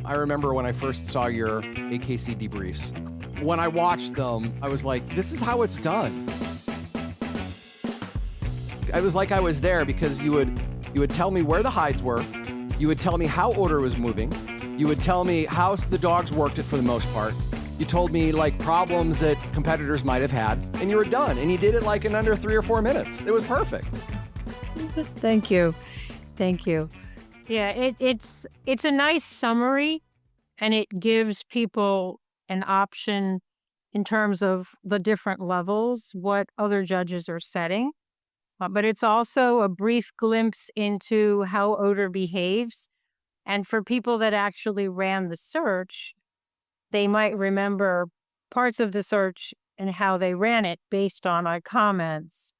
I remember when I first saw your AKC debriefs. When I watched them, I was like, this is how it's done. I was like I was there because you would tell me where the hides were. You would tell me how odor was moving. You would tell me how the dogs worked it for the most part. You told me like problems that competitors might have had, and you were done. And you did it like in under 3 or 4 minutes. It was perfect. Thank you. Thank you. Yeah, it's a nice summary, and it gives people an option in terms of the different levels, what other judges are setting. But it's also a brief glimpse into how odor behaves. And for people that actually ran the search, they might remember parts of the search and how they ran it based on our comments.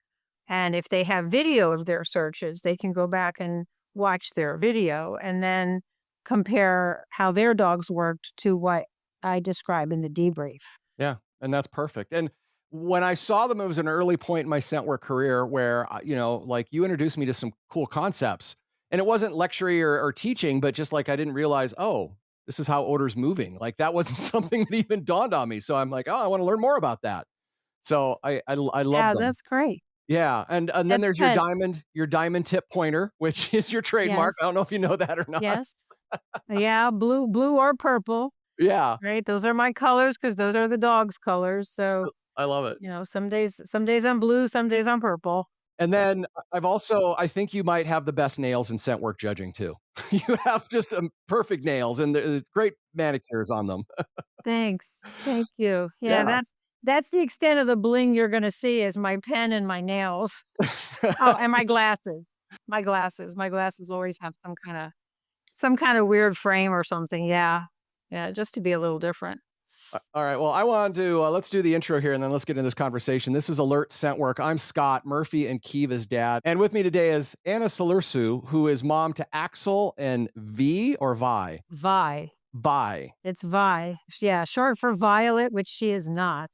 And if they have video of their searches, they can go back and watch their video and then compare how their dogs worked to what I describe in the debrief. Yeah, and that's perfect. And when I saw them, it was an early point in my scent work career where, like you introduced me to some cool concepts. And it wasn't lecturing or teaching, but just like I didn't realize, oh, this is how odor's moving. Like that wasn't something that even dawned on me. So I'm like, oh, I want to learn more about that. So I love Yeah, them. that's great. Yeah, and then That's there's good. your diamond tip pointer, which is your trademark. I Yes. don't know if you know that or not. Yes. Yeah, blue or purple, Yeah, right? Those are my colors because those are the dog's colors. So, I love it. some days I'm blue, some days I'm purple. And then I think you might have the best nails in scent work judging too. You have just, perfect nails and the great manicures on them. Thanks. Thank you. Yeah, Yeah. that's the extent of the bling you're gonna see is my pen and my nails. Oh, and my glasses. My glasses. My glasses always have some kind of weird frame or something. Yeah. Yeah, just to be a little different. All right, well, I want to, let's do the intro here, and then let's get into this conversation. This is Alert Scent Work. I'm Scott, Murphy and Kiva's dad, and with me today is Ana Cilurso, who is mom to Axel and V or Vi? Vi. Vi. It's Vi. Yeah, short for Violet, which she is not.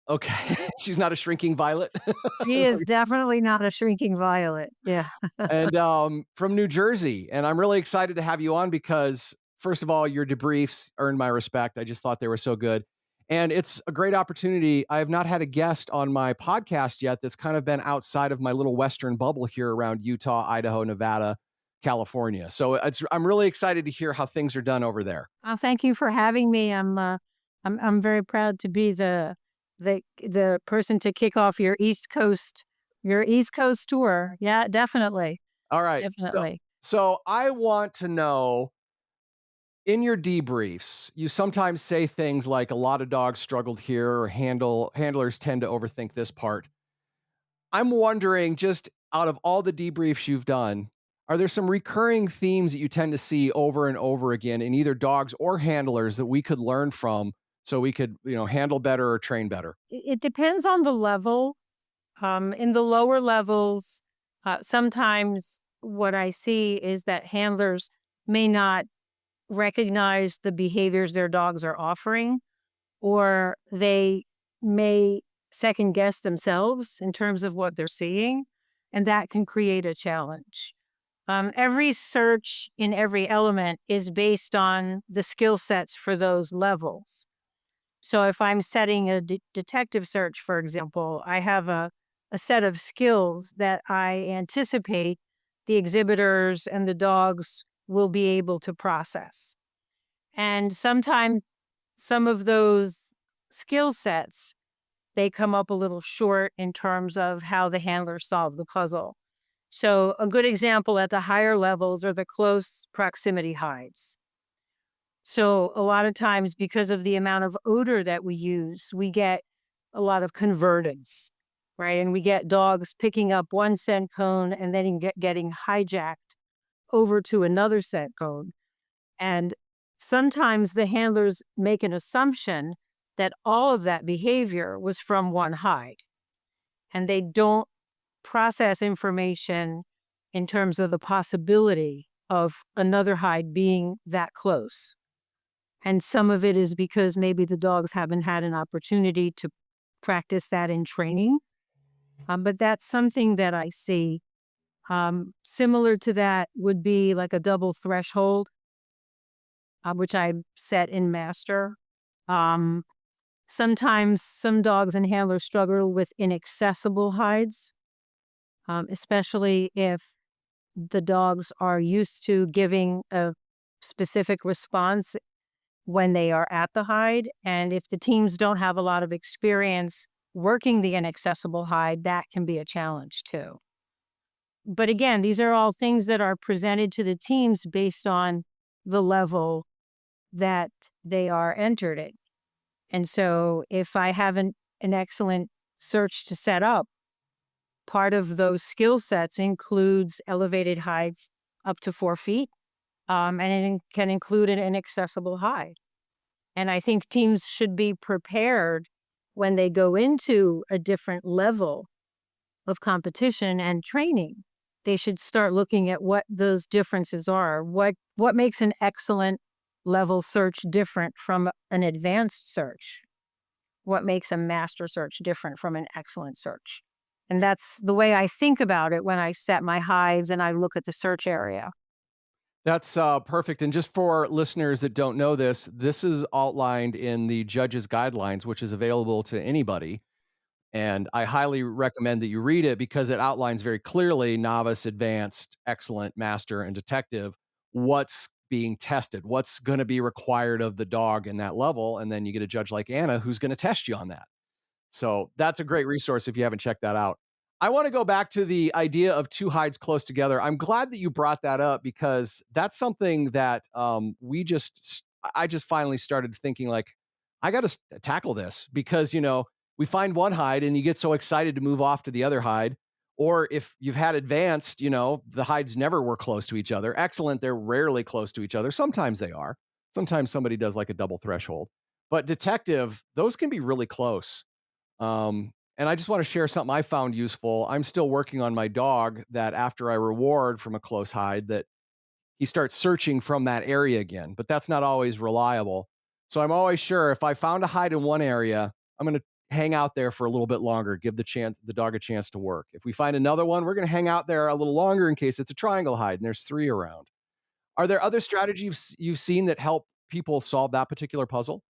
Okay. She's not a shrinking violet? She is definitely not a shrinking violet. Yeah. And, from New Jersey, and I'm really excited to have you on because, first of all, your debriefs earned my respect. I just thought they were so good, and it's a great opportunity. I have not had a guest on my podcast yet that's kind of been outside of my little Western bubble here around Utah, Idaho, Nevada, California. So I'm really excited to hear how things are done over there. Thank you for having me. I'm very proud to be the person to kick off your East Coast tour. Yeah, definitely. All right. Definitely. So I want to know, in your debriefs, you sometimes say things like a lot of dogs struggled here or handlers tend to overthink this part. I'm wondering, just out of all the debriefs you've done, are there some recurring themes that you tend to see over and over again in either dogs or handlers that we could learn from so we could, handle better or train better? It depends on the level. In the lower levels, sometimes what I see is that handlers may not recognize the behaviors their dogs are offering, or they may second guess themselves in terms of what they're seeing, and that can create a challenge. Every search in every element is based on the skill sets for those levels. So if I'm setting a detective search, for example, I have a set of skills that I anticipate the exhibitors and the dogs will be able to process. And sometimes some of those skill sets, they come up a little short in terms of how the handler solved the puzzle. So a good example at the higher levels are the close proximity hides. So a lot of times, because of the amount of odor that we use, we get a lot of convertence, right? And we get dogs picking up one scent cone and then getting hijacked over to another scent cone. And sometimes the handlers make an assumption that all of that behavior was from one hide, and they don't process information in terms of the possibility of another hide being that close. And some of it is because maybe the dogs haven't had an opportunity to practice that in training. But that's something that I see. Similar to that would be like a double threshold. which I set in master. Um, Sometimes some dogs and handlers struggle with inaccessible hides, especially if the dogs are used to giving a specific response when they are at the hide. And if the teams don't have a lot of experience working the inaccessible hide, that can be a challenge too. But again, these are all things that are presented to the teams based on the level that they are entered at. And so if I have an excellent search to set up, part of those skill sets includes elevated heights up to 4 feet, and can include an inaccessible hide. And I think teams should be prepared when they go into a different level of competition and training. They should start looking at what those differences are. What makes an excellent level search different from an advanced search? What makes a master search different from an excellent search? And that's the way I think about it when I set my hives and I look at the search area. That's perfect. And just for listeners that don't know this, this is outlined in the judge's guidelines, which is available to anybody. And I highly recommend that you read it because it outlines very clearly novice, advanced, excellent, master, and detective what's being tested, what's going to be required of the dog in that level. And then you get a judge like Anna who's going to test you on that. So that's a great resource if you haven't checked that out. I want to go back to the idea of two hides close together. I'm glad that you brought that up because that's something that I just finally started thinking like, I got to tackle this because, we find one hide and you get so excited to move off to the other hide. Or if you've had advanced, the hides never were close to each other. Excellent, they're rarely close to each other. Sometimes they are. Sometimes somebody does like a double threshold. But detective, those can be really close. And I just want to share something I found useful. I'm still working on my dog that after I reward from a close hide that he starts searching from that area again, but that's not always reliable. So I'm always sure if I found a hide in one area, I'm going to hang out there for a little bit longer, give the dog a chance to work. If we find another one, we're going to hang out there a little longer in case it's a triangle hide and there's three around. Are there other strategies you've seen that help people solve that particular puzzle?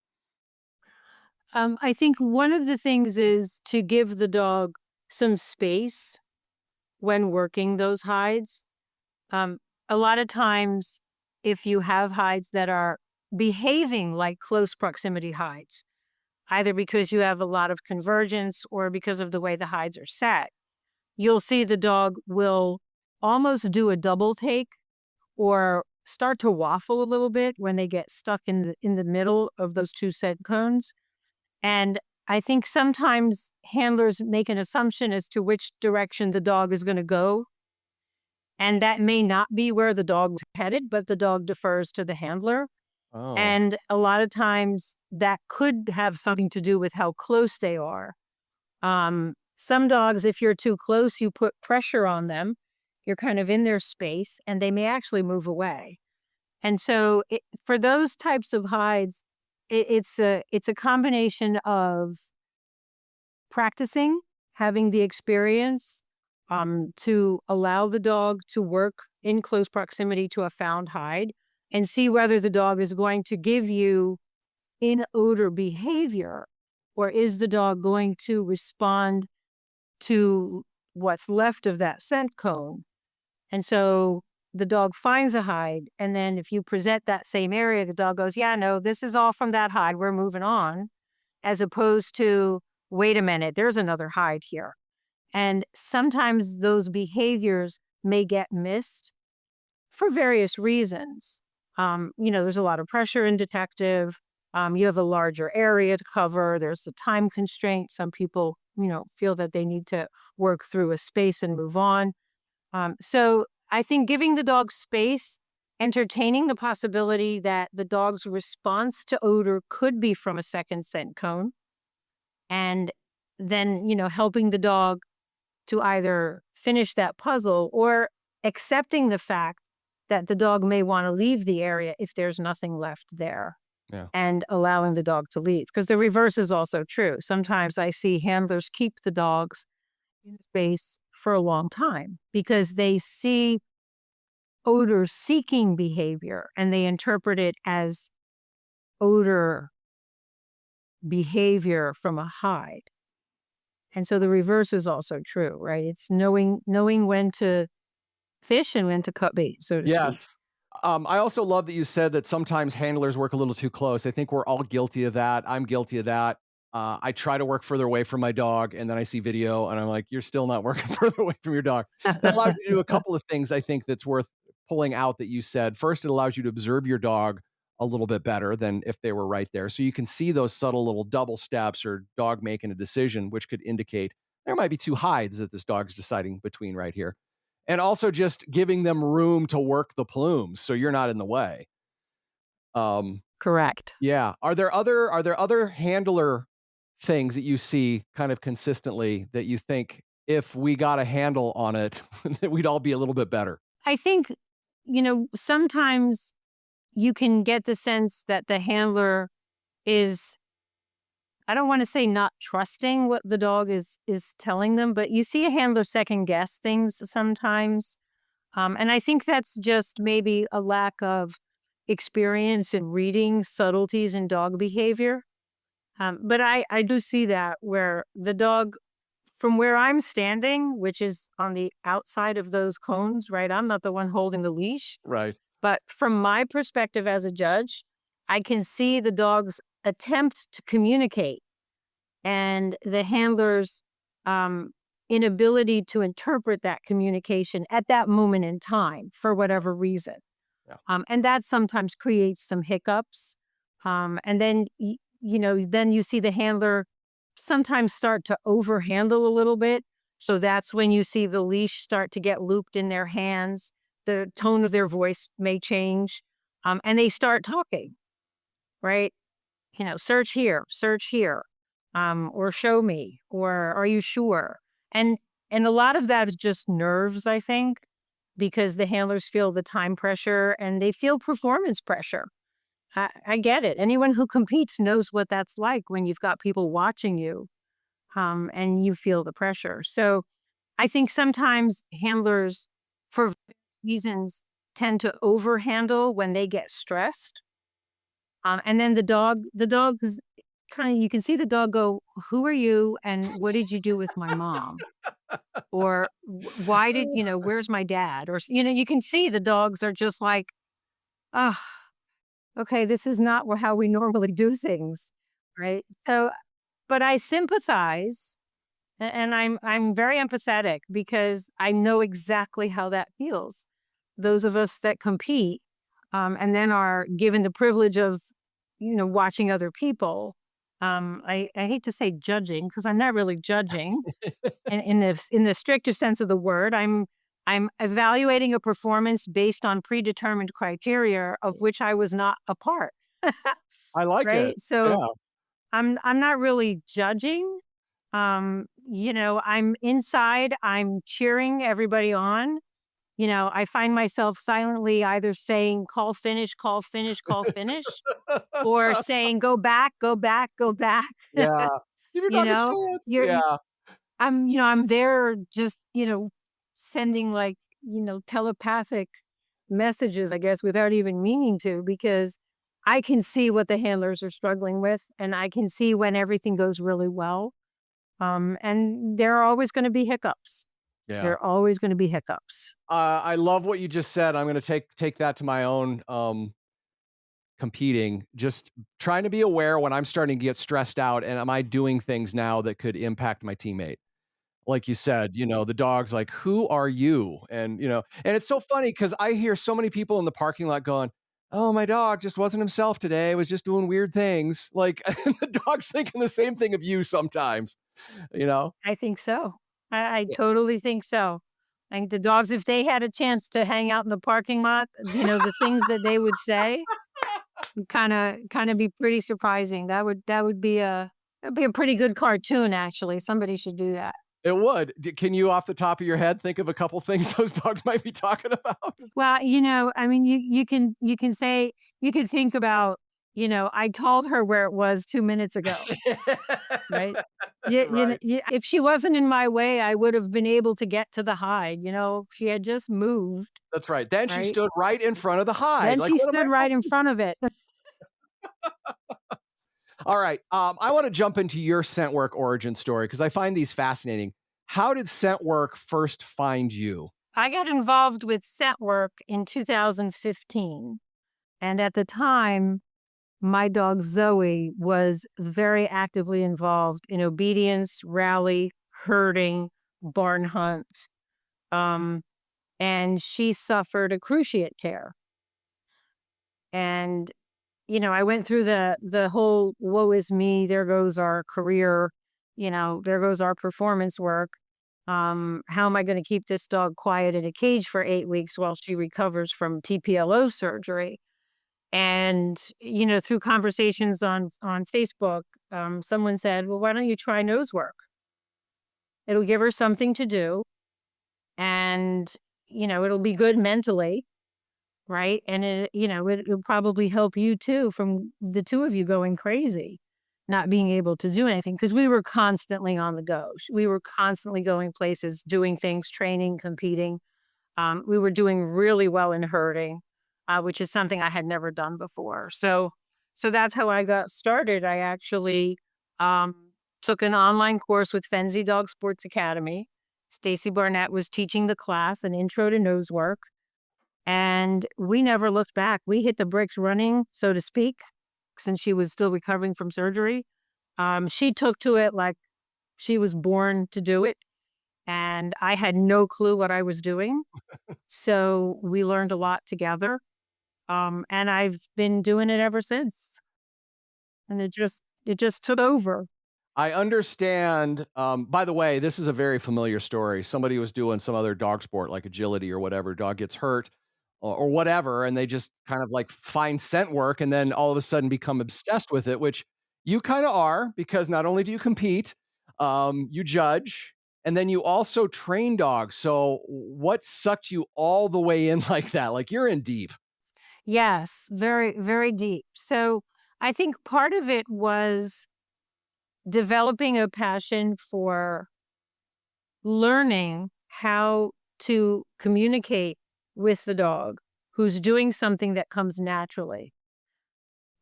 I think one of the things is to give the dog some space when working those hides. Um, a lot of times, if you have hides that are behaving like close proximity hides, either because you have a lot of convergence or because of the way the hides are set, you'll see the dog will almost do a double take or start to waffle a little bit when they get stuck in the middle of those two set cones. And I think sometimes handlers make an assumption as to which direction the dog is going to go. And that may not be where the dog's headed, but the dog defers to the handler. Oh, And a lot of times that could have something to do with how close they are. Some dogs, if you're too close, you put pressure on them. You're kind of in their space and they may actually move away. And so for those types of hides, it's a combination of practicing, having the experience, to allow the dog to work in close proximity to a found hide and see whether the dog is going to give you in odor behavior or is the dog going to respond to what's left of that scent cone. And so the dog finds a hide. And then if you present that same area, the dog goes, yeah, no, this is all from that hide. We're moving on. As opposed to, wait a minute, there's another hide here. And sometimes those behaviors may get missed for various reasons. There's a lot of pressure in detective. You have a larger area to cover. There's a time constraint. Some people, feel that they need to work through a space and move on. So I think giving the dog space, entertaining the possibility that the dog's response to odor could be from a second scent cone, and then, helping the dog to either finish that puzzle or accepting the fact that the dog may want to leave the area if there's nothing left there yeah. and allowing the dog to leave. Because the reverse is also true. Sometimes I see handlers keep the dogs in space for a long time because they see odor seeking behavior and they interpret it as odor behavior from a hide. And so the reverse is also true, right? It's knowing when to fish and when to cut bait, so to speak. Yes. I also love that you said that sometimes handlers work a little too close. I think we're all guilty of that. I'm guilty of that. I try to work further away from my dog, and then I see video, and I'm like, "You're still not working further away from your dog." It allows you to do a couple of things I think that's worth pulling out that you said. First, it allows you to observe your dog a little bit better than if they were right there. So you can see those subtle little double steps or dog making a decision, which could indicate there might be two hides that this dog's deciding between right here. And also just giving them room to work the plumes so you're not in the way. Um, Correct. yeah. Are there other handler things that you see kind of consistently that you think if we got a handle on it, that we'd all be a little bit better? I think, sometimes you can get the sense that the handler is, I don't want to say not trusting what the dog is telling them, but you see a handler second guess things sometimes. And I think that's just maybe a lack of experience in reading subtleties in dog behavior. But I do see that where the dog, from where I'm standing, which is on the outside of those cones, right? I'm not the one holding the leash. Right. But from my perspective as a judge, I can see the dog's attempt to communicate and the handler's um, inability to interpret that communication at that moment in time for whatever reason. Yeah. And that sometimes creates some hiccups. And then, then you see the handler sometimes start to overhandle a little bit. So that's when you see the leash start to get looped in their hands. The tone of their voice may change. And they start talking, right? Search here, or show me, or are you sure? And and a lot of that is just nerves, I think, because the handlers feel the time pressure and they feel performance pressure. I get it. Anyone who competes knows what that's like when you've got people watching you, and you feel the pressure. So I think sometimes handlers, for reasons, tend to overhandle when they get stressed. And then the dog's kind of, you can see the dog go, "Who are you? And what did you do with my mom?" Or "Why did, where's my dad?" Or, you can see the dogs are just like, "Oh, okay, this is not how we normally do things." Right. So, but I sympathize and I'm very empathetic because I know exactly how that feels. Those of us that compete, and then are given the privilege of, watching other people. I hate to say judging because I'm not really judging, and in the stricter sense of the word, I'm evaluating a performance based on predetermined criteria of which I was not a part. I like it. Right. So Yeah. I'm not really judging. I'm inside, I'm cheering everybody on. I find myself silently either saying, call finish, call finish, call finish, or saying, go back, go back, go back. Yeah. Give your you dog a know, chance. you're, Yeah. I'm there just, sending like, telepathic messages, I guess, without even meaning to, because I can see what the handlers are struggling with and I can see when everything goes really well. And there are always going to be hiccups. There Yeah. are always going to be hiccups. I love what you just said. I'm gonna take that to my own, competing, just trying to be aware when I'm starting to get stressed out, and am I doing things now that could impact my teammate? Like you said, the dog's like, "Who are you?" And it's so funny because I hear so many people in the parking lot going, "Oh, my dog just wasn't himself today, was just doing weird things." Like, and the dog's thinking the same thing of you sometimes, you know? I think so. I Yeah. totally think so. I think the dogs, if they had a chance to hang out in the parking lot, the things that they would say would kind of be pretty surprising. That would be a pretty good cartoon, actually. Somebody should do that. It would. Can you, off the top of your head, think of a couple things those dogs might be talking about? Well, I mean, you can say, you can think about, I told her where it was 2 minutes ago, right? Right. If she wasn't in my way, I would have been able to get to the hide, she had just moved, That's right. Then she right? stood right in front of the hide, Then like, she "What am I stood right supposed in to" front of it. All right, I wanna jump into your scent work origin story because I find these fascinating. How did scent work first find you? I got involved with scent work in 2015, and at the time, my dog Zoe was very actively involved in obedience, rally, herding, barn hunt, um, and she suffered a cruciate tear. And I went through the whole woe is me, there goes our career, there goes our performance work. How am I going to keep this dog quiet in a cage for 8 weeks while she recovers from TPLO surgery? And through conversations on Facebook, someone said, "Well, why don't you try nose work? It'll give her something to do, and it'll be good mentally." Right? And it'll probably help you too from the 2 of you going crazy, not being able to do anything because we were constantly on the go. We were constantly going places, doing things, training, competing. We were doing really well in herding, which is something I had never done before. So that's how I got started. I actually, took an online course with Fenzi Dog Sports Academy. Stacy Barnett was teaching the class, an intro to nose work. And we never looked back. We hit the bricks running, so to speak, since she was still recovering from surgery. She took to it like she was born to do it, and I had no clue what I was doing. So we learned a lot together, and I've been doing it ever since. And it just took over. I understand, by the way, this is a very familiar story. Somebody was doing some other dog sport, like agility or whatever, dog gets hurt or whatever, and they just kind of, like, find scent work and then all of a sudden become obsessed with it, which you kinda are because not only do you compete, you judge, and then you also train dogs. So what sucked you all the way in like that? Like, you're in deep. Yes, very, very deep. So I think part of it was developing a passion for learning how to communicate with the dog who's doing something that comes naturally,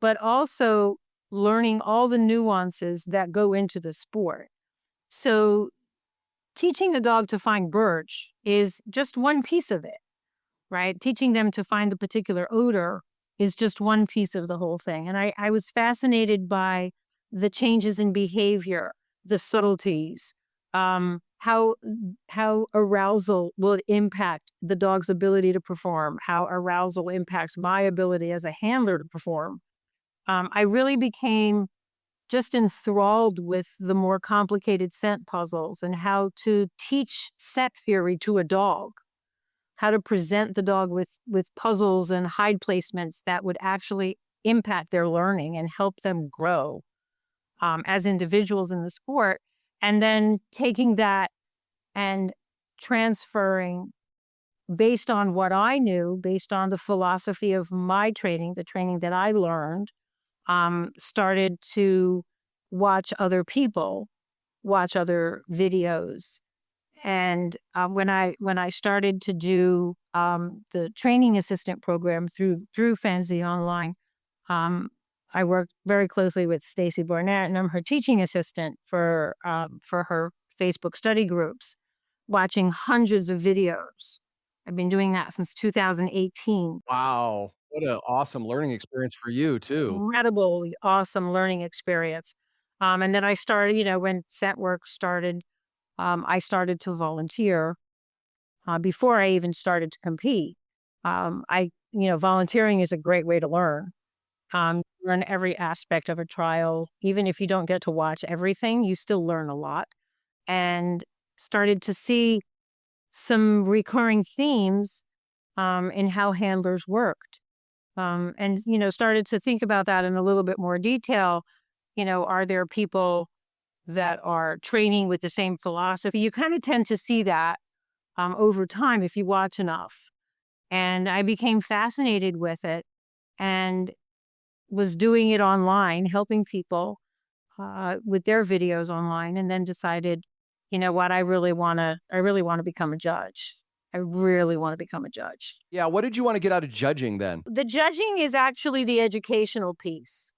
but also learning all the nuances that go into the sport. So, teaching a dog to find birch is just one piece of it, right? Teaching them to find a particular odor is just one piece of the whole thing. And I was fascinated by the changes in behavior, the subtleties, how arousal will impact the dog's ability to perform, how arousal impacts my ability as a handler to perform. I really became just enthralled with the more complicated scent puzzles and how to teach set theory to a dog, how to present the dog with puzzles and hide placements that would actually impact their learning and help them grow as individuals in the sport. And then taking that and transferring based on what I knew, based on the philosophy of my training, the training that I learned, started to watch other people, watch other videos. And when I started to do the training assistant program through Fancy Online, um, I worked very closely with Stacy Barnett, and I'm her teaching assistant for her Facebook study groups, watching hundreds of videos. I've been doing that since 2018. Wow. What an awesome learning experience for you too. Incredibly awesome learning experience. And then I started, when set work started, I started to volunteer before I even started to compete. Volunteering is a great way to learn. Learn every aspect of a trial. Even if you don't get to watch everything, you still learn a lot. And started to see some recurring themes in how handlers worked. And started to think about that in a little bit more detail. Are there people that are training with the same philosophy? You kind of tend to see that over time if you watch enough. And I became fascinated with it and was doing it online, helping people with their videos online, and then decided, you know what, I really want to become a judge. I really want to become a judge. Yeah, what did you wanna get out of judging then? The judging is actually the educational piece,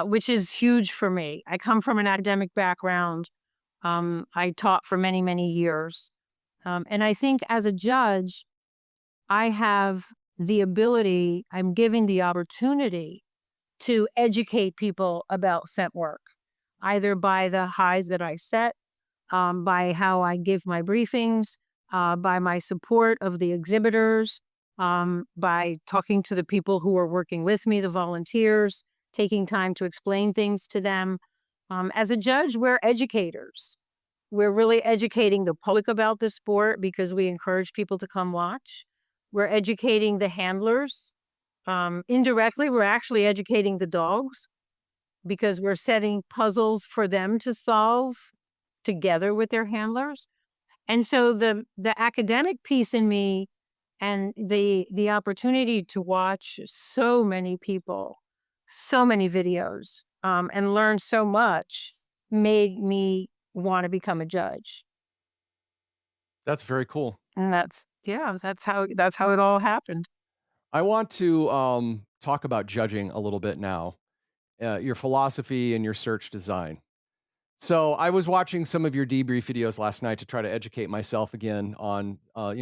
which is huge for me. I come from an academic background. I taught for many, many years. And I think as a judge, I have the ability, I'm given the opportunity to educate people about scent work, either by the highs that I set, by how I give my briefings, by my support of the exhibitors, by talking to the people who are working with me, the volunteers, taking time to explain things to them. As a judge, we're educators. We're really educating the public about the sport because we encourage people to come watch. We're educating the handlers. Indirectly, we're actually educating the dogs because we're setting puzzles for them to solve together with their handlers. And so the academic piece in me and the opportunity to watch so many people, so many videos, and learn so much made me want to become a judge. That's very cool. And that's how it all happened. I want to, talk about judging a little bit now, your philosophy and your search design. So I was watching some of your debrief videos last night to try to educate myself again on,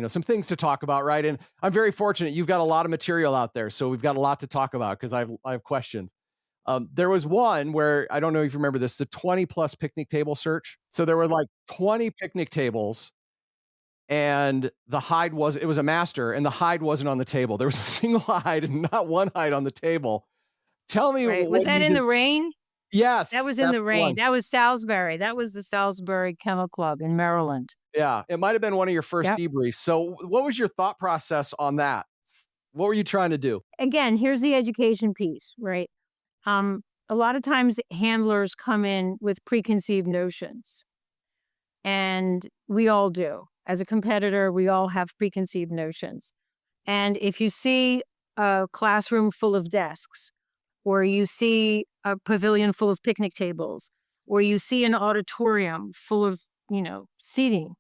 some things to talk about, right? And I'm very fortunate you've got a lot of material out there, so we've got a lot to talk about because I have questions. There was one where I don't know if you remember this, the 20 plus picnic table search. So there were like 20 picnic tables, and the hide was it was a master, and the hide wasn't on the table. There was a single hide and not one hide on the table. Tell me Right. Was what that you in the just. rain? That Yes, was in that's the the rain. one. That was Salisbury. That was the Salisbury Kennel Club in Maryland. Yeah, it might have been one of your first Yep. debriefs. So, what was your thought process on that? What were you trying to do? Again, here's the education piece, right? A lot of times handlers come in with preconceived notions, and we all do. As a competitor, we all have preconceived notions. And if you see a classroom full of desks, or you see a pavilion full of picnic tables, or you see an auditorium full of, seating,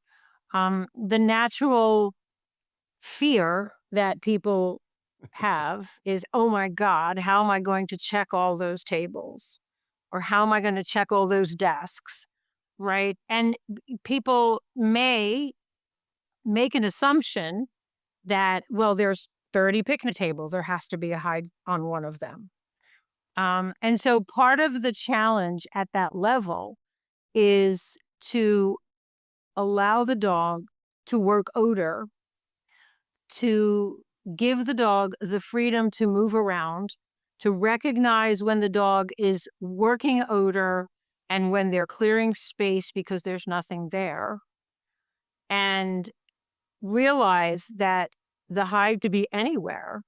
the natural fear that people have is, oh my God, how am I going to check all those tables? Or how am I going to check all those desks? Right. And people may make an assumption that, well, there's 30 picnic tables, there has to be a hide on one of them. And so part of the challenge at that level is to allow the dog to work odor, to give the dog the freedom to move around, to recognize when the dog is working odor and when they're clearing space because there's nothing there, and realize that the hide could be anywhere,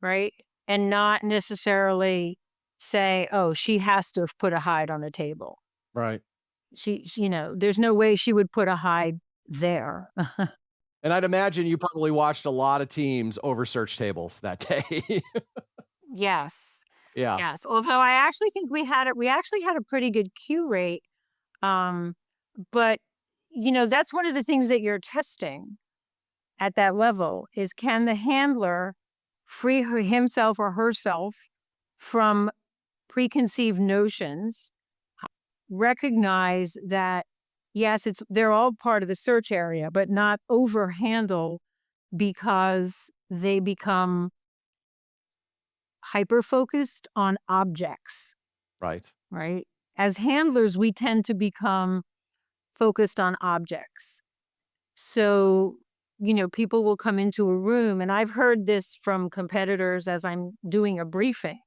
right? And not necessarily say, oh, she has to have put a hide on a table. Right. There's no way she would put a hide there. And I'd imagine you probably watched a lot of teams over search tables that day. Yes. Yeah, Yes. Although I actually think we actually had a pretty good cue rate. Um, but that's one of the things that you're testing at that level is, can the handler free himself or herself from preconceived notions, recognize that yes, they're all part of the search area, but not overhandle because they become hyper focused on objects, right. right? As handlers, we tend to become focused on objects. So, people will come into a room, and I've heard this from competitors as I'm doing a briefing.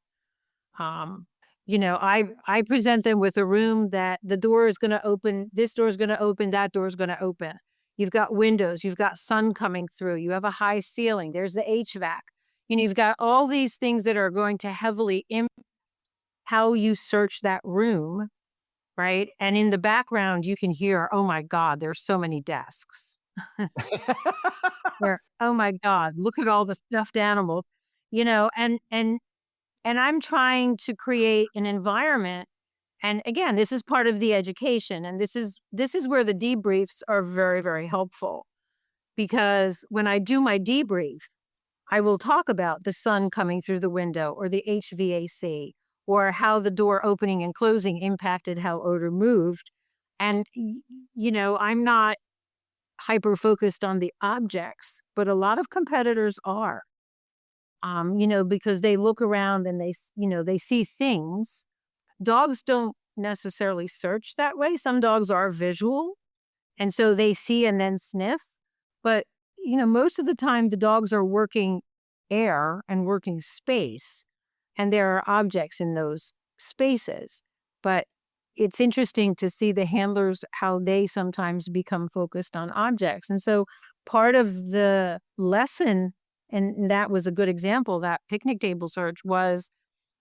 Um, I present them with a room that the door is going to open, this door is going to open, that door is going to open. You've got windows, you've got sun coming through, you have a high ceiling, there's the HVAC. You've got all these things that are going to heavily impact how you search that room, right? And in the background, you can hear, oh my God, there's so many desks. Where, oh my God, look at all the stuffed animals, and And I'm trying to create an environment, and again, this is part of the education, and this is where the debriefs are very, very helpful, because when I do my debrief, I will talk about the sun coming through the window or the HVAC or how the door opening and closing impacted how odor moved. And, I'm not hyper focused on the objects, but a lot of competitors are, because they look around and they see things. Dogs don't necessarily search that way. Some dogs are visual, and so they see and then sniff. But, most of the time the dogs are working air and working space, and there are objects in those spaces. But it's interesting to see the handlers, how they sometimes become focused on objects. And so part of the lesson, and that was a good example, that picnic table search was,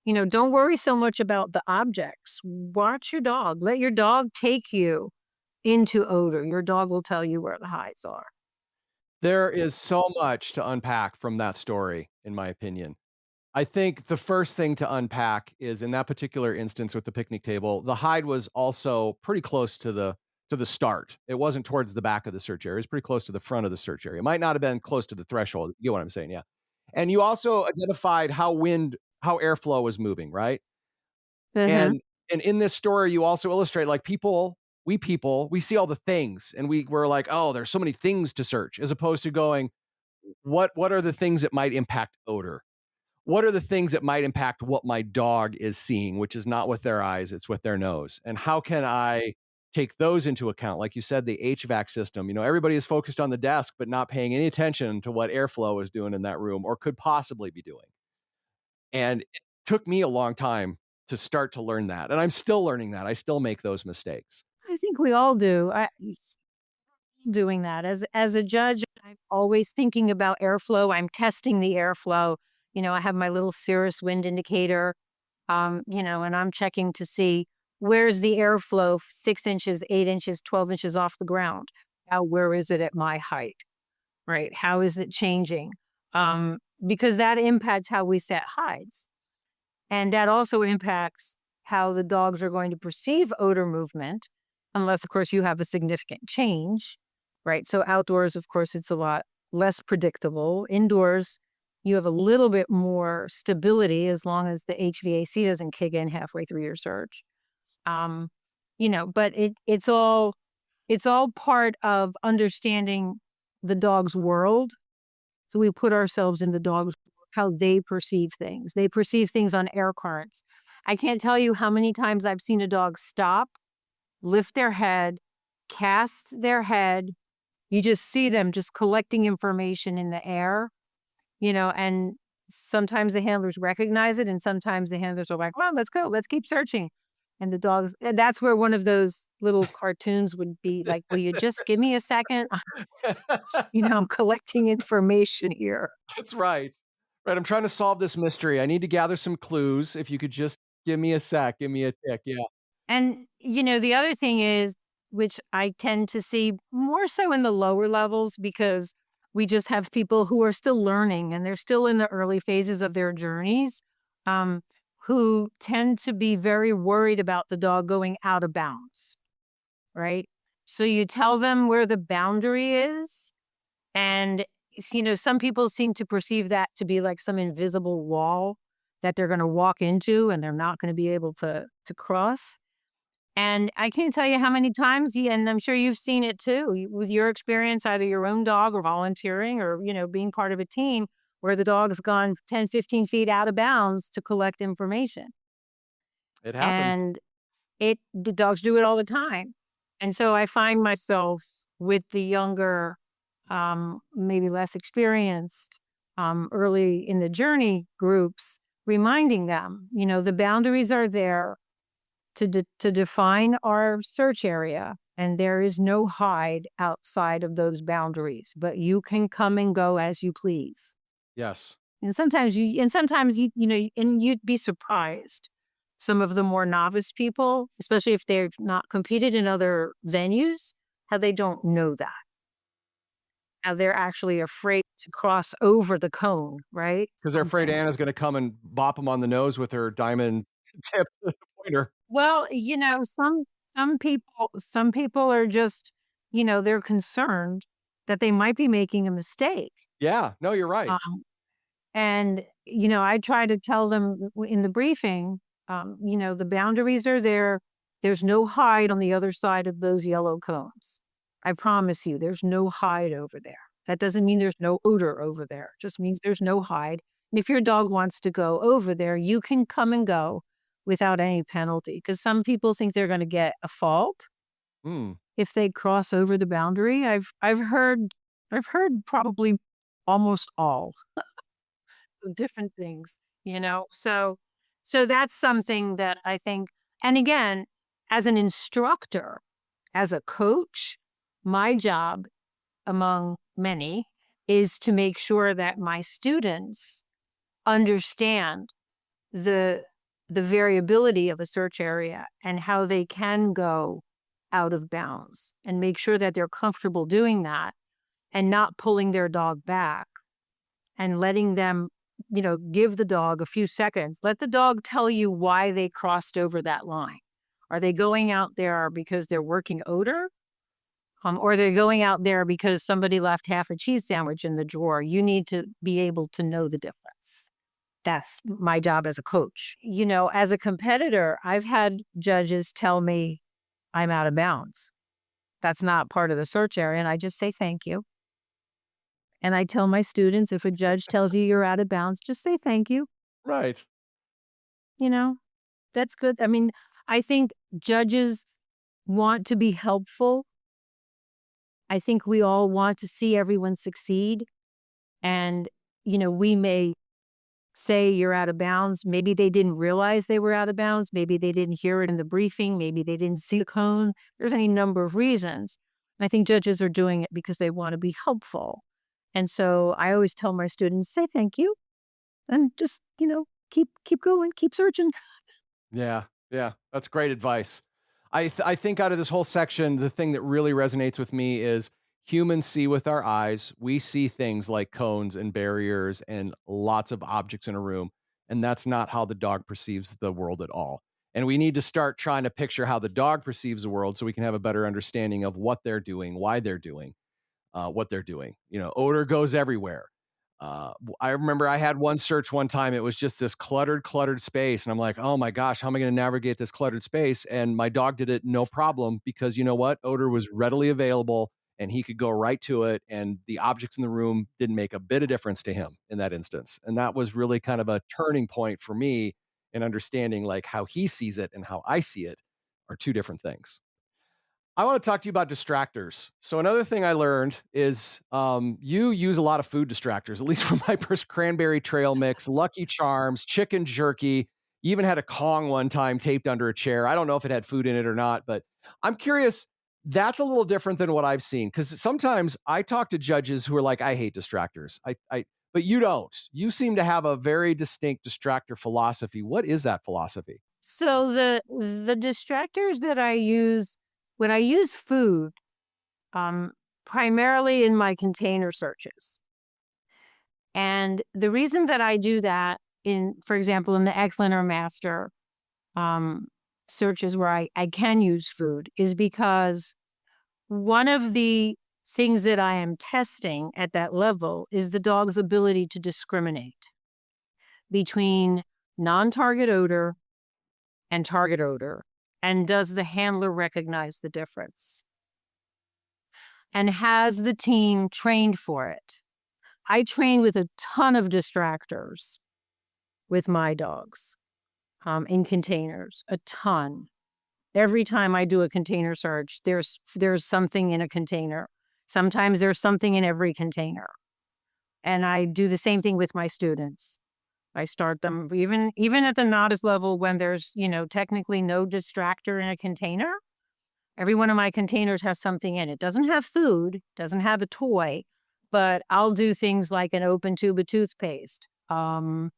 don't worry so much about the objects. Watch your dog. Let your dog take you into odor. Your dog will tell you where the hides are. There is so much to unpack from that story, in my opinion. I think the first thing to unpack is in that particular instance with the picnic table, the hide was also pretty close to the start. It wasn't towards the back of the search area. It was pretty close to the front of the search area. It might not have been close to the threshold. You get what I'm saying? Yeah. And you also identified how airflow was moving, right? Mhm. And in this story, you also illustrate like people, we see all the things and we're like, oh, there's so many things to search, as opposed to going, what are the things that might impact odor? What are the things that might impact what my dog is seeing, which is not with their eyes, it's with their nose? And how can I take those into account? Like you said, the HVAC system, everybody is focused on the desk, but not paying any attention to what airflow is doing in that room or could possibly be doing. And it took me a long time to start to learn that. And I'm still learning that. I still make those mistakes. I think we all do. Doing that as a judge, I'm always thinking about airflow. I'm testing the airflow. I have my little Cirrus wind indicator, and I'm checking to see where's the airflow 6 inches, 8 inches, 12 inches off the ground. Now, where is it at my height? Right? How is it changing? Because that impacts how we set hides. And that also impacts how the dogs are going to perceive odor movement, unless, of course, you have a significant change, right? So outdoors, of course, it's a lot less predictable. Indoors, you have a little bit more stability as long as the HVAC doesn't kick in halfway through your search. Um, but it's all part of understanding the dog's world, so we put ourselves in the dog's how they perceive things. They perceive things on air currents. I can't tell you how many times I've seen a dog stop, lift their head, cast their head. You just see them just collecting information in the air, and sometimes the handlers recognize it, and sometimes the handlers are like, well, let's go, let's keep searching. And the dogs, and that's where one of those little cartoons would be like, will you just give me a second? I'm collecting information here. That's right. Right. I'm trying to solve this mystery. I need to gather some clues. If you could just give me a sec, give me a tick. Yeah. And, the other thing is, which I tend to see more so in the lower levels, because we just have people who are still learning and they're still in the early phases of their journeys, um, who tend to be very worried about the dog going out of bounds, right? So you tell them where the boundary is, and some people seem to perceive that to be like some invisible wall that they're going to walk into and they're not going to be able to cross. And I can't tell you how many times, and I'm sure you've seen it too, with your experience, either your own dog or volunteering or, being part of a team where the dog's gone 10, 15 feet out of bounds to collect information. It happens. And the dogs do it all the time. And so I find myself with the younger, maybe less experienced, early in the journey groups, reminding them, the boundaries are there to define our search area, and there is no hide outside of those boundaries, but you can come and go as you please. Yes. And you'd be surprised. Some of the more novice people, especially if they've not competed in other venues, how they don't know that. they're actually afraid to cross over the cone, right? 'Cause they're afraid Something. Anna's gonna come and bop them on the nose with her diamond tip pointer. Well, some people are just, they're concerned that they might be making a mistake. Yeah, no, you're right. Um, and I try to tell them in the briefing, the boundaries are there. There's no hide on the other side of those yellow cones. I promise you, there's no hide over there. That doesn't mean there's no odor over there. It just means there's no hide. And if your dog wants to go over there, you can come and go without any penalty. Because some people think they're going to get a fault Mm, if they cross over the boundary. I've heard probably almost all of different things. So that's something that I think, and again, as an instructor, as a coach, my job among many is to make sure that my students understand the the variability of a search area and how they can go out of bounds, and make sure that they're comfortable doing that and not pulling their dog back, and letting them, give the dog a few seconds. Let the dog tell you why they crossed over that line. Are they going out there because they're working odor? Or they're going out there because somebody left half a cheese sandwich in the drawer. You need to be able to know the difference. That's my job as a coach. As a competitor, I've had judges tell me I'm out of bounds. That's not part of the search area. And I just say thank you. And I tell my students, if a judge tells you you're out of bounds, just say thank you. right. You know, that's good. I mean, I think judges want to be helpful. I think we all want to see everyone succeed. And, we may say you're out of bounds. Maybe they didn't realize they were out of bounds. Maybe they didn't hear it in the briefing. Maybe they didn't see the cone. There's any number of reasons. And I think judges are doing it because they want to be helpful. And so I always tell my students, say thank you and just, keep going, keep searching. Yeah, yeah, that's great advice. I think out of this whole section, the thing that really resonates with me is humans see with our eyes. We see things like cones and barriers and lots of objects in a room, and that's not how the dog perceives the world at all. And we need to start trying to picture how the dog perceives the world so we can have a better understanding of what they're doing, why they're doing what they're doing. Odor goes everywhere. I remember I had one search one time. It was just this cluttered space. And I'm like, oh my gosh, how am I going to navigate this cluttered space? And my dog did it no problem because you know what? Odor was readily available and he could go right to it. And the objects in the room didn't make a bit of difference to him in that instance. And that was really kind of a turning point for me in understanding like how he sees it and how I see it are two different things. I want to talk to you about distractors. So another thing I learned is you use a lot of food distractors, at least for my cranberry trail mix, Lucky Charms, chicken jerky. You even had a Kong one time taped under a chair. I don't know if it had food in it or not, but I'm curious. That's a little different than what I've seen because sometimes I talk to judges who are like, "I hate distractors." But you don't. You seem to have a very distinct distractor philosophy. What is that philosophy? So the distractors that I use when I use food, um, primarily in my container searches. And the reason that I do that for example, in the excellent or master um, searches where I can use food is because one of the things that I am testing at that level is the dog's ability to discriminate between non-target odor and target odor. And does the handler recognize the difference? And has the team trained for it? I train with a ton of distractors with my dogs in containers, a ton. Every time I do a container search, there's something in a container. Sometimes there's something in every container. And I do the same thing with my students. I start them even at the novice level when there's, technically no distractor in a container. Every one of my containers has something in it. Doesn't have food, doesn't have a toy, but I'll do things like an open tube of toothpaste, a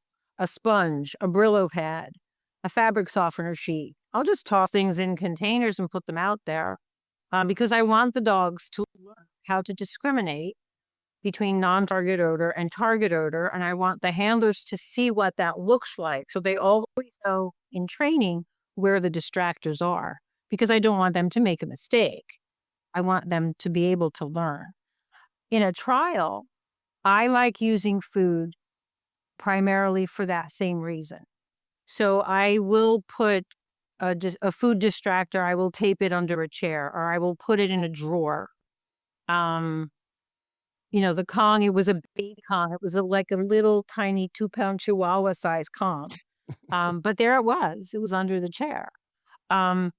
sponge, a Brillo pad, a fabric softener sheet. I'll just toss things in containers and put them out there because I want the dogs to learn how to discriminate between non-target odor and target odor, and I want the handlers to see what that looks like. So they always know in training where the distractors are because I don't want them to make a mistake. I want them to be able to learn. In a trial, I like using food primarily for that same reason. So I will put a food distractor, I will tape it under a chair or I will put it in a drawer. Um, the Kong, it was a baby Kong. It was like a little tiny 2-pound Chihuahua size Kong. But there it was. It was under the chair. Um,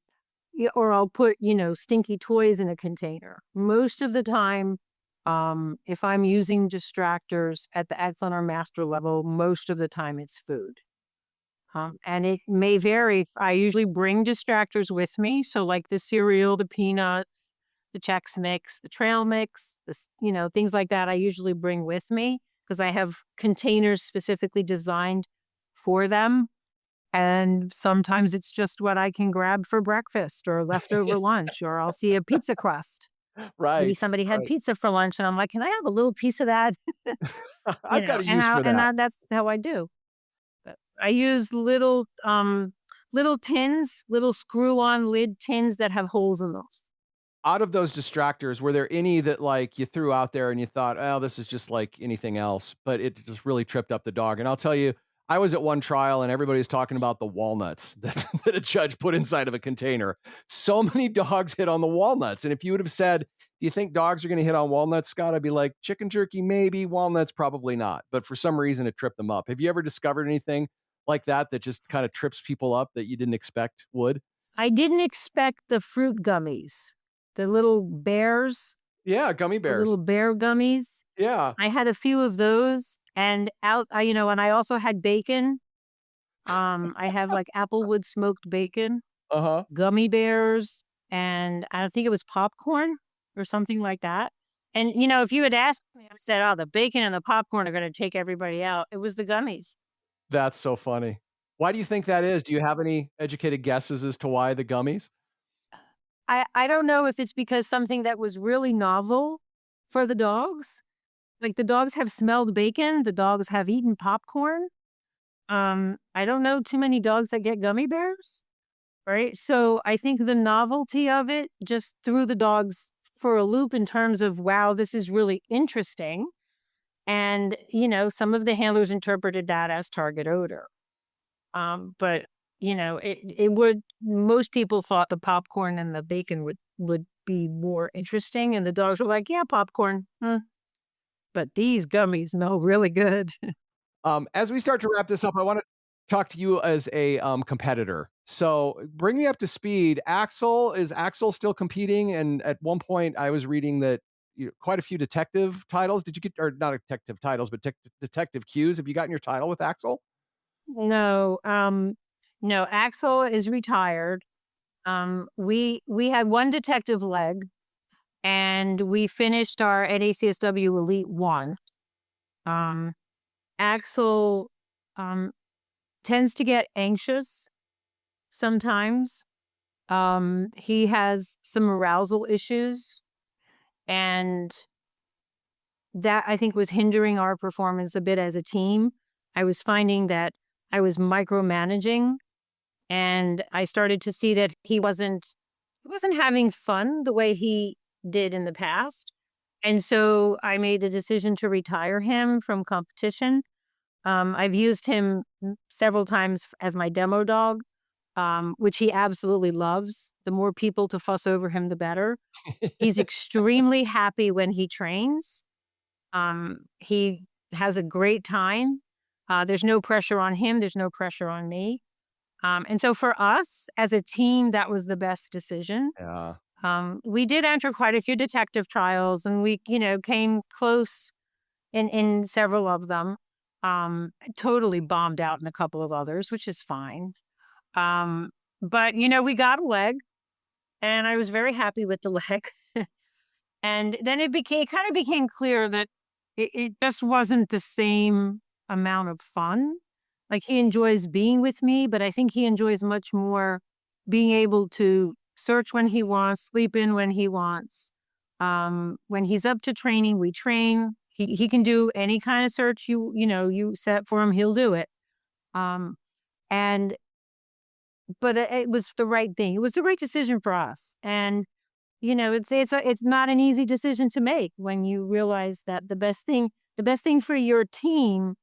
yeah, or I'll put, stinky toys in a container. Most of the time, if I'm using distractors at the excellent or master level, most of the time it's food. And it may vary. I usually bring distractors with me. So like the cereal, the peanuts, the Chex Mix, the trail mix, things like that I usually bring with me because I have containers specifically designed for them. And sometimes it's just what I can grab for breakfast or leftover lunch, or I'll see a pizza crust. Maybe Right, somebody had right. pizza for lunch and I'm like, can I have a little piece of that? I've got a And use for that. that's how I do. But I use little tins, little screw-on lid tins that have holes in them. Out of those distractors, were there any that, like, you threw out there and you thought, "Oh, this is just like anything else," but it just really tripped up the dog? And I'll tell you, I was at one trial and everybody was talking about the walnuts that a judge put inside of a container. So many dogs hit on the walnuts, and if you would have said, "Do you think dogs are gonna hit on walnuts, Scott?" I'd be like, "Chicken jerky, maybe. Walnuts, probably not." But for some reason, it tripped them up. Have you ever discovered anything like that that just kinda trips people up that you didn't expect would? I didn't expect the fruit gummies, the little bears, Yeah, gummy the little bears. bear gummies. Yeah. I had a few of those and I also had bacon. I have like Applewood smoked bacon, Uh-huh. gummy bears, and I think it was popcorn or something like that. And, if you had asked me, I said, oh, the bacon and the popcorn are going to take everybody out. It was the gummies. That's so funny. Why do you think that is? Do you have any educated guesses as to why the gummies? I don't know if it's because something that was really novel for the dogs. Like the dogs have smelled bacon, the dogs have eaten popcorn. I don't know too many dogs that get gummy bears, right? So I think the novelty of it just threw the dogs for a loop in terms of, wow, this is really interesting. And, some of the handlers interpreted that as target odor. But it would most people thought the popcorn and the bacon would be more interesting, and the dogs were like, "Yeah, popcorn, but these gummies smell really good." As we start to wrap this up, I wanna talk to you as a, competitor. So, bring me up to speed. Axel still competing? And at one point, I was reading that quite a few detective titles. Did you get, or not detective titles, but detective cues? Have you gotten your title with Axel? No, no, Axel is retired. We had one detective leg, and we finished our NACSW Elite 1. Um, Axel, um, tends to get anxious sometimes. He has some arousal issues, and that I think was hindering our performance a bit as a team. I was finding that I was micromanaging, and I started to see that he wasn't having fun the way he did in the past. And so I made the decision to retire him from competition. I've used him several times as my demo dog, which he absolutely loves. The more people to fuss over him, the better. He's extremely happy when he trains. He has a great time. There's no pressure on him. There's no pressure on me. And so for us as a team, that was the best decision. Yeah. We did enter quite a few detective trials, and we, came close in several of them. Totally bombed out in a couple of others, which is fine. But we got a leg, and I was very happy with the leg. And then it kind of became clear that it just wasn't the same amount of fun. Like he enjoys being with me, but I think he enjoys much more being able to search when he wants, sleep in when he wants. When he's up to training, we train. He can do any kind of search you set for him, he'll do it. Um, and but it was the right thing. It was the right decision for us. And it's not an easy decision to make when you realize that the best thing for your team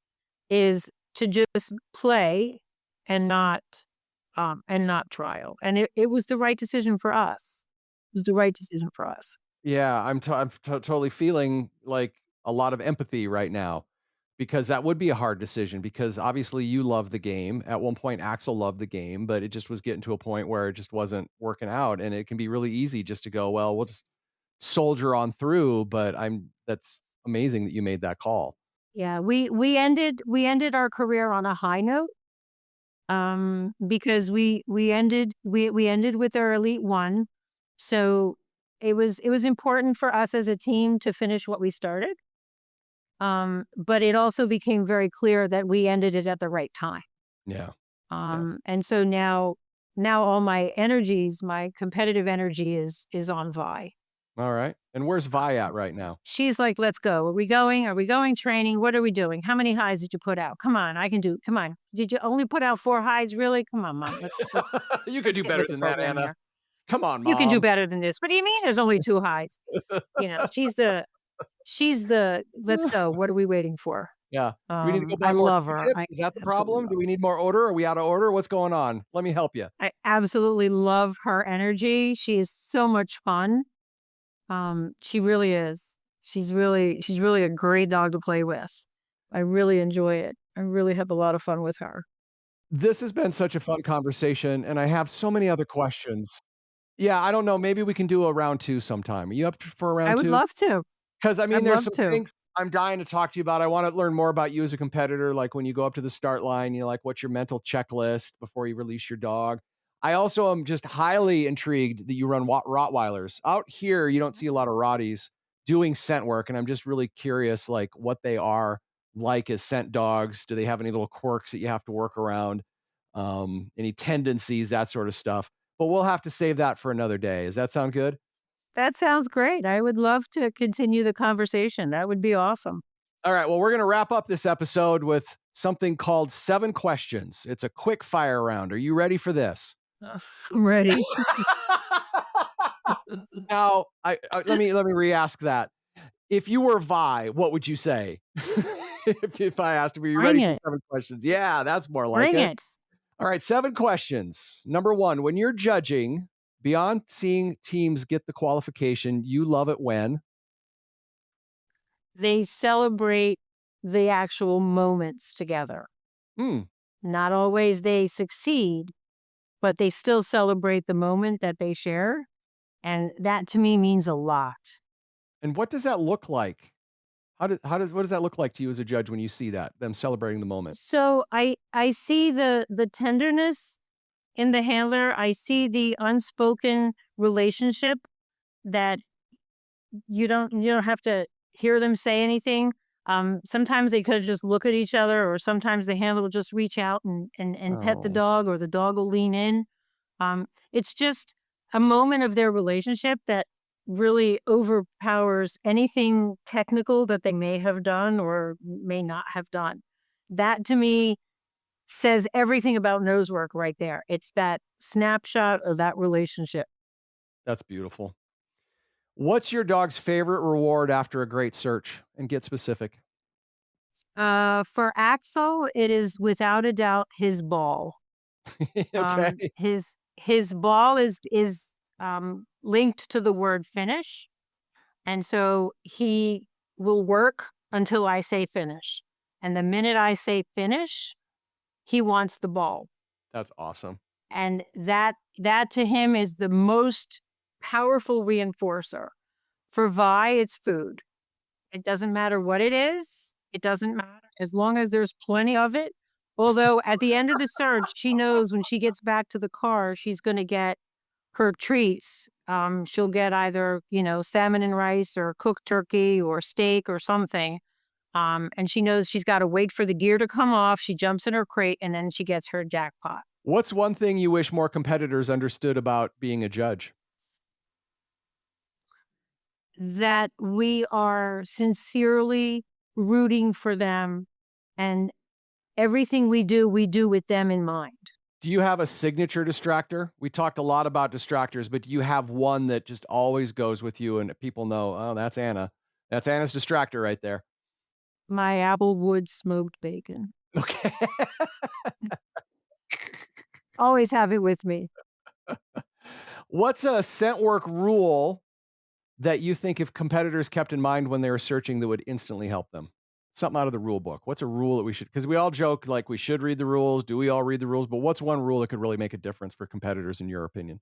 is to just play and not trial. And it was the right decision for us. It was the right decision for us. Yeah, totally feeling, like, a lot of empathy right now because that would be a hard decision because obviously you love the game. At one point, Axel loved the game, but it just was getting to a point where it just wasn't working out, and it can be really easy just to go, "Well, we'll just soldier on through," but I'm that's amazing that you made that call. Yeah, we ended our career on a high note, because we ended with our Elite One. So it was important for us as a team to finish what we started. But it also became very clear that we ended it at the right time. Yeah, yeah. And so now all my energies, my competitive energy is on Vi. Alright, and where's Vi at right now? She's like, "Let's go. Are we going? Are we going training? What are we doing? How many hides did you put out? Come on, I can do. Come on. Did you only put out 4 hides? Really? Come on, mom. Let's You could let's do get better with the than that, program Anna. here. Come on, You can do mom. better than this. What do you mean there's only 2 hides?" She's the let's go. What are we waiting for? Yeah. Do we need to go I buy more love her. Q-tips? I Is that the absolutely problem? love Do her. we need more odor? Are we out of order? What's going on? Let me help you. I absolutely love her energy. She is so much fun. She really is. She's really a great dog to play with. I really enjoy it. I really have a lot of fun with her. This has been such a fun conversation, and I have so many other questions. Yeah, I don't know, maybe we can do a round 2 sometime. Are you up for a I round would 2? love to. 'Cause, I mean, I'd there's love some to. things I'm dying to talk to you about. I wanna learn more about you as a competitor, like, when you go up to the start line, like, what's your mental checklist before you release your dog? I also am just highly intrigued that you run Rottweilers. Out here, you don't see a lot of Rotties doing scent work, and I'm just really curious, like, what they are like as scent dogs. Do they have any little quirks that you have to work around? Any tendencies, that sort of stuff. But we'll have to save that for another day. Does that sound good? That sounds great. I would love to continue the conversation. That would be awesome. All right. Well, we're going to wrap up this episode with something called 7 questions. It's a quick fire round. Are you ready for this? I'm ready. Now, let me re-ask that. If you were Vi, what would you say? if I asked, were you ready Bring for it. 7 questions? Yeah, that's more like Bring it. it. All right, 7 questions. Number one, when you're judging, beyond seeing teams get the qualification, you love it when. They celebrate the actual moments together. Hmm. Not always they succeed, but they still celebrate the moment that they share. And that to me means a lot. And what does that look like? What does that look like to you as a judge when you see that, them celebrating the moment? So I see the tenderness in the handler. I see the unspoken relationship that you don't have to hear them say anything. Sometimes they could just look at each other, or sometimes the handler will just reach out and pet the Oh, dog, or the dog will lean in. It's just a moment of their relationship that really overpowers anything technical that they may have done or may not have done. That to me says everything about nose work right there. It's that snapshot of that relationship. that's beautiful. What's your dog's favorite reward after a great search? And get specific. For Axel, it is without a doubt his ball. Okay. His ball is linked to the word finish, and so he will work until I say finish. And the minute I say finish, he wants the ball. That's awesome. And that to him is the most powerful reinforcer. For Vi, it's food. It doesn't matter what it is. It doesn't matter as long as there's plenty of it. Although at the end of the search, she knows when she gets back to the car, she's going to get her treats. She'll get either, salmon and rice or cooked turkey or steak or something. And she knows she's got to wait for the gear to come off. She jumps in her crate and then she gets her jackpot. What's one thing you wish more competitors understood about being a judge? that we are sincerely rooting for them, and everything we do with them in mind. Do you have a signature distractor? We talked a lot about distractors, but do you have one that just always goes with you and people know, "Oh, that's Anna. That's Anna's distractor right there." My Applewood smoked bacon. Okay. Always have it with me. What's a scent work rule that you think if competitors kept in mind when they were searching that would instantly help them? Something out of the rule book. What's a rule that we should, because we all joke like we should read the rules. Do we all read the rules? But what's one rule that could really make a difference for competitors in your opinion?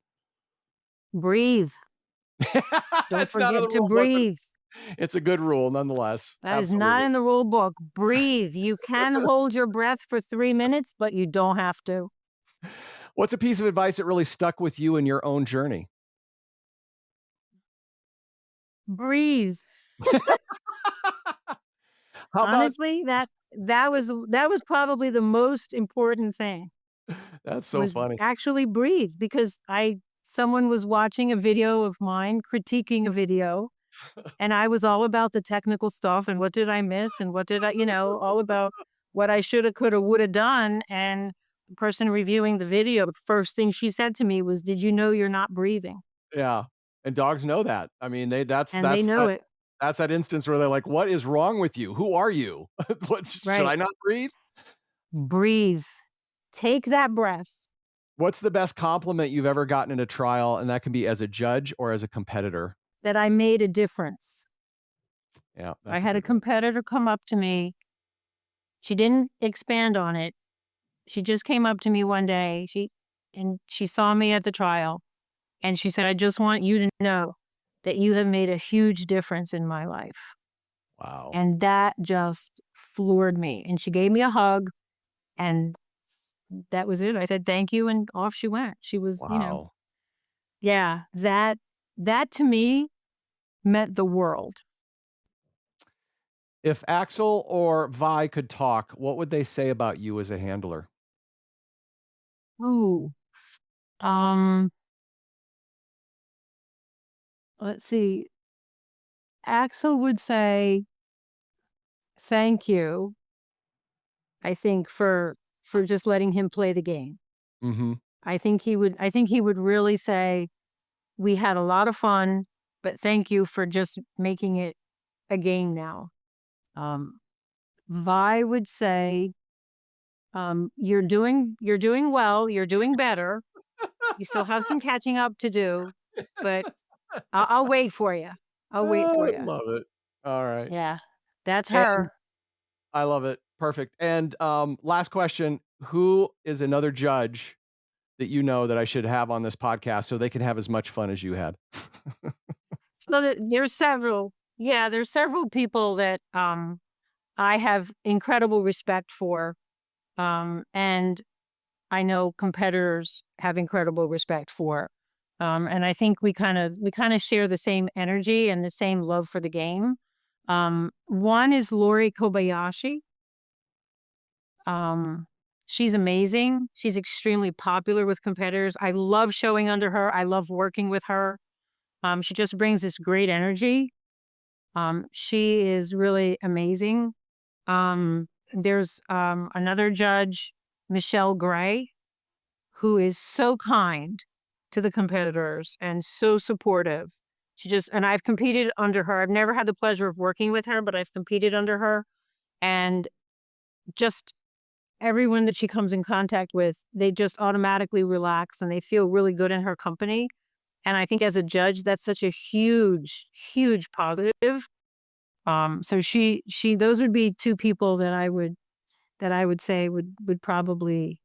Breathe. Don't It's not in forget the to rule book, but breathe. it's a good rule nonetheless. That is not Absolutely. in the rule book. Breathe. You can hold your breath for 3 minutes, but you don't have to. What's a piece of advice that really stuck with you in your own journey? Breathe. How about Honestly, that was probably the most important thing, that's so was funny. actually breathe, because I someone was watching a video of mine, critiquing a video, and I was all about the technical stuff and what did I miss and what did I, all about what I shoulda, coulda, woulda done, and the person reviewing the video, the first thing she said to me was, "Did you know you're not breathing?" Yeah, and dogs know that. I mean, they And they know it. that's that instance where they're like, "What is wrong with you? Who are you? What should I Right. not breathe?" Breathe. Take that breath. What's the best compliment you've ever gotten in a trial, and that can be as a judge or as a competitor? That I made a difference. Yeah, I that's a had a good one. competitor come up to me. She didn't expand on it. She just came up to me one day. She saw me at the trial and she said, "I just want you to know that you have made a huge difference in my life." Wow. And that just floored me. And she gave me a hug and that was it. I said, "Thank you." And off she went. She was, Wow. yeah, that to me meant the world. If Axel or Vi could talk, what would they say about you as a handler? Ooh. Um, let's see. Axel would say, "Thank you," I think, for just letting him play the game. Mhm. I think he would really say, "We had a lot of fun, but thank you for just making it a game now." Um, Vi would say, "You're doing well, you're doing better. You still have some catching up to do, but I'll wait for you. I'll wait for I you." love it. Alright. Yeah, that's And her. I love it. Perfect. And, last question, who is another judge that you know that I should have on this podcast so they can have as much fun as you had? So there's several. Yeah, there's several people that I have incredible respect for, and I know competitors have incredible respect for. And I think we kind of share the same energy and the same love for the game. One is Lori Kobayashi. Um, she's amazing. She's extremely popular with competitors. I love showing under her. I love working with her. She just brings this great energy. She is really amazing. There's another judge, Michelle Gray, who is so kind to the competitors and so supportive. And I've competed under her. I've never had the pleasure of working with her, but I've competed under her. And just everyone that she comes in contact with, they just automatically relax and they feel really good in her company. And I think as a judge, that's such a huge, huge positive. So those would be two people that I would say would probably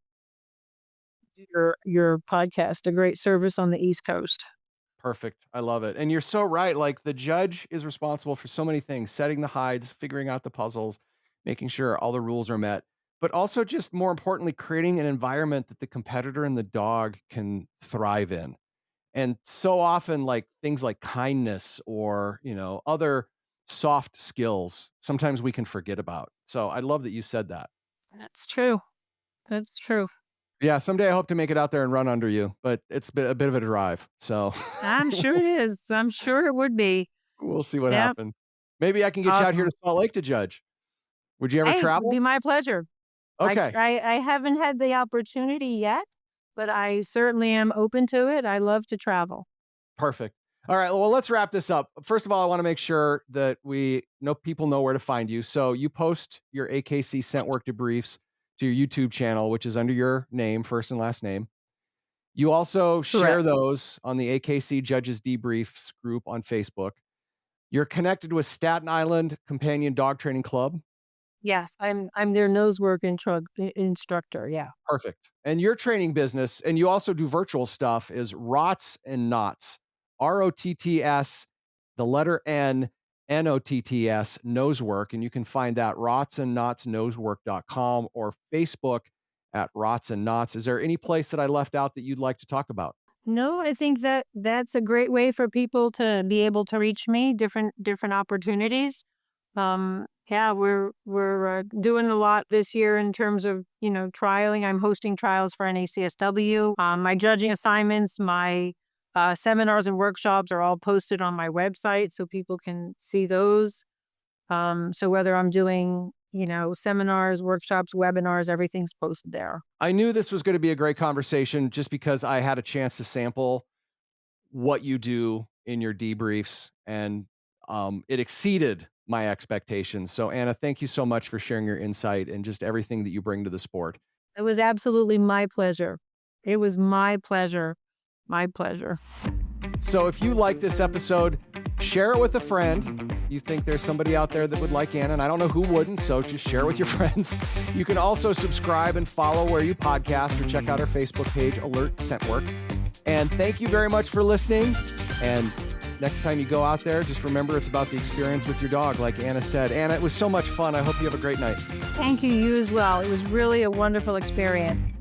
do your podcast a great service on the East Coast. Perfect. I love it. And you're so right. Like the judge is responsible for so many things, setting the hides, figuring out the puzzles, making sure all the rules are met, but also just more importantly, creating an environment that the competitor and the dog can thrive in. And so often, like things like kindness or, other soft skills, sometimes we can forget about. So I love that you said that. That's true. That's true. Yeah, someday I hope to make it out there and run under you, but it's a bit of a drive. So I'm sure it is. I'm sure it would be. We'll see what Yeah, happens. Maybe I can get you out here to awesome. Salt Lake to judge. Would you ever Hey, it'd travel? be my pleasure. Okay, I haven't had the opportunity yet, but I certainly am open to it. I love to travel. perfect. All right, well, let's wrap this up. First of all, I want to make sure that we know people know where to find you. So you post your AKC scent work debriefs to your YouTube channel, which is under your name, first and last name. You also share Correct. those on the AKC Judges Debriefs group on Facebook. You're connected with Staten Island Companion Dog Training Club. Yes, I'm their nosework instructor, yeah. Perfect. And your training business, and you also do virtual stuff, is Rots and Knots. ROTTS, the letter N, NOTTS, Nosework. And you can find that rotsandknotsnosework.com or Facebook at Rots and Knots. Is there any place that I left out that you'd like to talk about? No, I think that that's a great way for people to be able to reach me, different opportunities. Yeah, we're doing a lot this year in terms of, trialing. I'm hosting trials for NACSW. My judging assignments, my seminars and workshops are all posted on my website so people can see those. So whether I'm doing, seminars, workshops, webinars, everything's posted there. I knew this was going to be a great conversation just because I had a chance to sample what you do in your debriefs, and it exceeded my expectations. So, Anna, thank you so much for sharing your insight and just everything that you bring to the sport. It was absolutely my pleasure. It was my pleasure. My pleasure. So, if you like this episode, share it with a friend. You think there's somebody out there that would like Anna, and I don't know who wouldn't, so just share it with your friends. You can also subscribe and follow where you podcast or check out our Facebook page, Alert Scent Work. And thank you very much for listening. And next time you go out there, just remember it's about the experience with your dog, like Anna said. Anna, it was so much fun. I hope you have a great night. Thank you, you as well. It was really a wonderful experience.